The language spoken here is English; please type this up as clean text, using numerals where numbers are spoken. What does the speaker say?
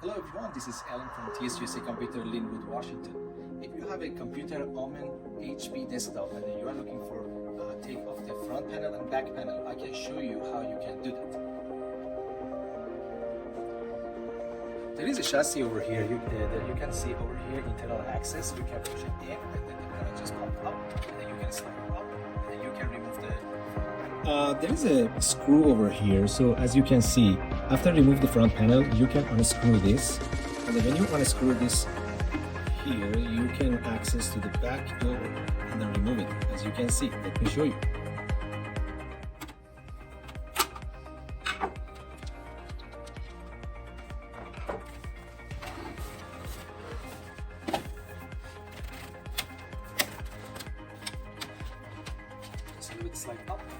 Hello everyone, this is Alan from T.S.USA Computer, Lynnwood, Washington. If you have a computer OMEN HP desktop and you are looking for take off the front panel and back panel, I can show you how you can do that. There is a chassis over here. You can see over here internal access. You can push it in and then the panel just pops up and then you can slide up and then you can remove the there is a screw over here, so as you can see, after remove the front panel, you can unscrew this, and then when you unscrew this here, you can access to the back door and then remove it. As you can see, let me show you. Just a little bit slide up.